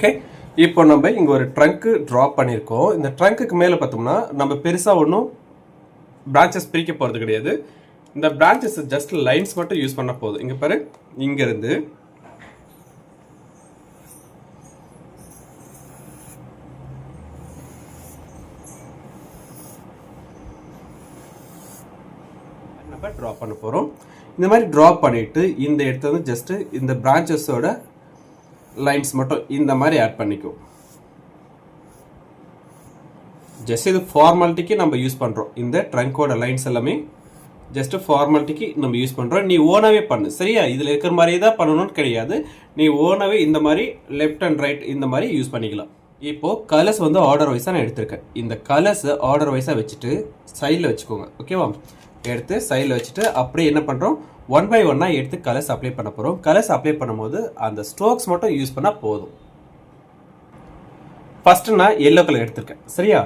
Okay, இப்போ நம்ம இங்கே ஒரு ட்ரங்க்கு ட்ரா பண்ணியிருக்கோம். இந்த ட்ரங்க்குக்கு மேலே பார்த்தோம்னா நம்ம பெருசாக ஒன்றும் பிரான்ச்சஸ் பிரிக்க போகிறது கிடையாது. இந்த பிரான்ச்சஸ் ஜஸ்ட் லைன்ஸ் மட்டும் யூஸ் பண்ண போதும். இங்கே பாரு, இங்கேருந்து நம்ம ட்ரா பண்ண போகிறோம். இந்த மாதிரி ட்ரா பண்ணிவிட்டு இந்த இடத்துல வந்து ஜஸ்ட்டு இந்த பிரான்ச்சஸோட லைன்ஸ் மட்டும் இந்த மாதிரி ஆட் பண்ணிக்கும். ஜஸ்ட் இது ஃபார்மாலிட்டிக்கு நம்ம யூஸ் பண்ணுறோம். இந்த ட்ரங்கோட லைன்ஸ் எல்லாமே ஜஸ்ட் ஃபார்மாலிட்டிக்கு நம்ம யூஸ் பண்ணுறோம். நீ ஓனாகவே பண்ணு, சரியா? இதில் இருக்கிற மாதிரியே தான் பண்ணணும்னு கிடையாது. நீ ஓனாகவே இந்த மாதிரி லெஃப்ட் அண்ட் ரைட் இந்த மாதிரி யூஸ் பண்ணிக்கலாம். இப்போது கலர்ஸ் வந்து ஆர்டர் வைஸாக நான் எடுத்திருக்கேன். இந்த கலர்ஸ் ஆர்டர் வைஸாக வச்சுட்டு சைடில் வச்சுக்கோங்க, ஓகேவா? எடுத்து சைடில் வச்சுட்டு அப்படியே என்ன பண்ணுறோம், ஒன் பை ஒன்னாக எடுத்து கலர்ஸ் அப்ளை பண்ண போகிறோம். கலர்ஸ் அப்ளை பண்ணும்போது அந்த ஸ்ட்ரோக்ஸ் மட்டும் யூஸ் பண்ணால் போதும். ஃபஸ்ட்டு நான் எல்லோ கலர் எடுத்திருக்கேன், சரியா?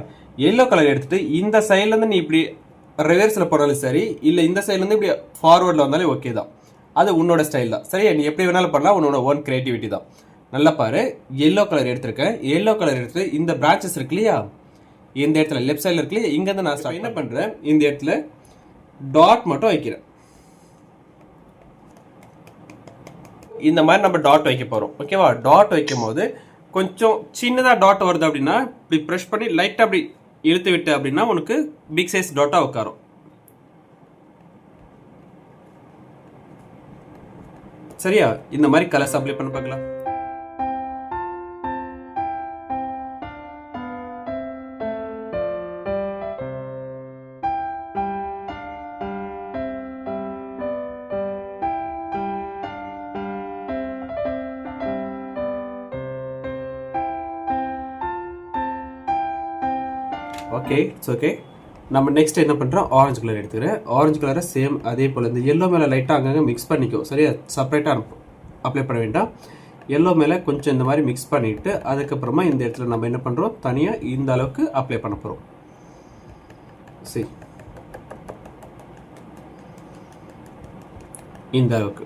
எல்லோ கலர் எடுத்துகிட்டு இந்த சைட்லேருந்து நீ இப்படி ரிவர்ஸில் போனாலும் சரி, இல்லை இந்த சைட்லேருந்து இப்படி ஃபார்வர்டில் வந்தாலும் ஓகே தான். அது உன்னோட ஸ்டைல் தான், சரியா? நீ எப்படி வேணாலும் பண்ணலாம், உன்னோட ஓன் கிரியேட்டிவிட்டி தான். நல்லா பாரு, எல்லோ கலர் எடுத்திருக்கேன். எல்லோ கலர் எடுத்து இந்த பிரான்ச்சஸ் இருக்கு இல்லையா, இந்த இடத்துல லெஃப்ட் சைடில் இருக்கு இல்லையா, இங்கேருந்து நான் என்ன பண்ணுறேன், இந்த இடத்துல டாட் மட்டும் வைக்கிறேன். இந்த மாதிரி நம்ம டாட் வைக்க போகிறோம், ஓகேவா? டாட் வைக்கும் போது கொஞ்சம் சின்னதாக டாட் வருது அப்படின்னா இப்படி ப்ரெஷ் பண்ணி லைட்டாக அப்படி இழுத்து விட்டு அப்படின்னா உனக்கு பிக் சைஸ் டாட்டாக உட்காரும். சரியா? இந்த மாதிரி கலர்ஸ் அப்ளை பண்ண பார்க்கலாம். Okay, it's okay. நம்ம நெக்ஸ்ட் என்ன பண்ணுறோம், ஆரஞ்சு கலர் எடுத்துக்கிறேன். ஆரஞ்சு கலரை சேம் அதே போல் இந்த எல்லோ மேலே லைட்டாக அங்கங்கே மிக்ஸ் பண்ணிக்கோ, சரியா? செப்பரேட்டாக அப்ளை பண்ண வேண்டாம். எல்லோ மேலே கொஞ்சம் இந்த மாதிரி மிக்ஸ் பண்ணிவிட்டு அதுக்கப்புறமா இந்த இடத்துல நம்ம என்ன பண்ணுறோம், தனியாக இந்த அளவுக்கு அப்ளை பண்ண போகிறோம். சரி, இந்த அளவுக்கு.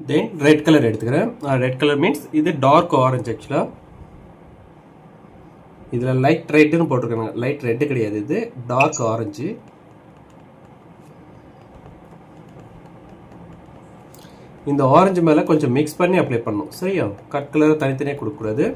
தென் ரெட் கலர் எடுத்துக்கிறேன். ரெட் கலர் மீன்ஸ் இது டார்க் ஆரஞ்சு. ஆக்சுவலாக இதில் லைட் ரெட்டுன்னு போட்டிருக்காங்க, லைட் ரெட்டு கிடையாது, இது டார்க் ஆரஞ்சு. இந்த ஆரஞ்சு மேலே கொஞ்சம் மிக்ஸ் பண்ணி அப்ளை பண்ணணும், சரியா? கட் கலரை தனித்தனியாக கொடுக்கக்கூடாது.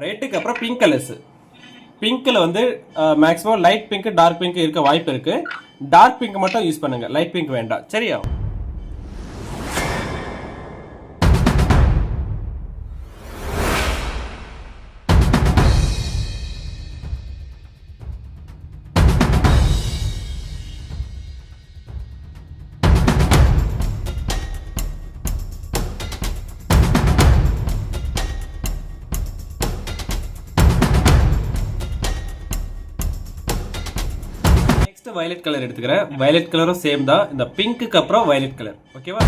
ரெட்டுக்கு அப்புறம் பிங்க் கலர்ஸ். பிங்க்கில் வந்து maximum light pink dark pink இருக்க வாய்ப்பு இருக்கு. டார்க் பிங்க் மட்டும் யூஸ் பண்ணுங்க, லைட் பிங்க் வேண்டாம், சரியா? வயலட் கலர் எடுத்துக்கிறேன். வயலட் கலரும் சேம் தான். இந்த பிங்க்குக்கு அப்புறம் வயலட் கலர். ஓகேவா?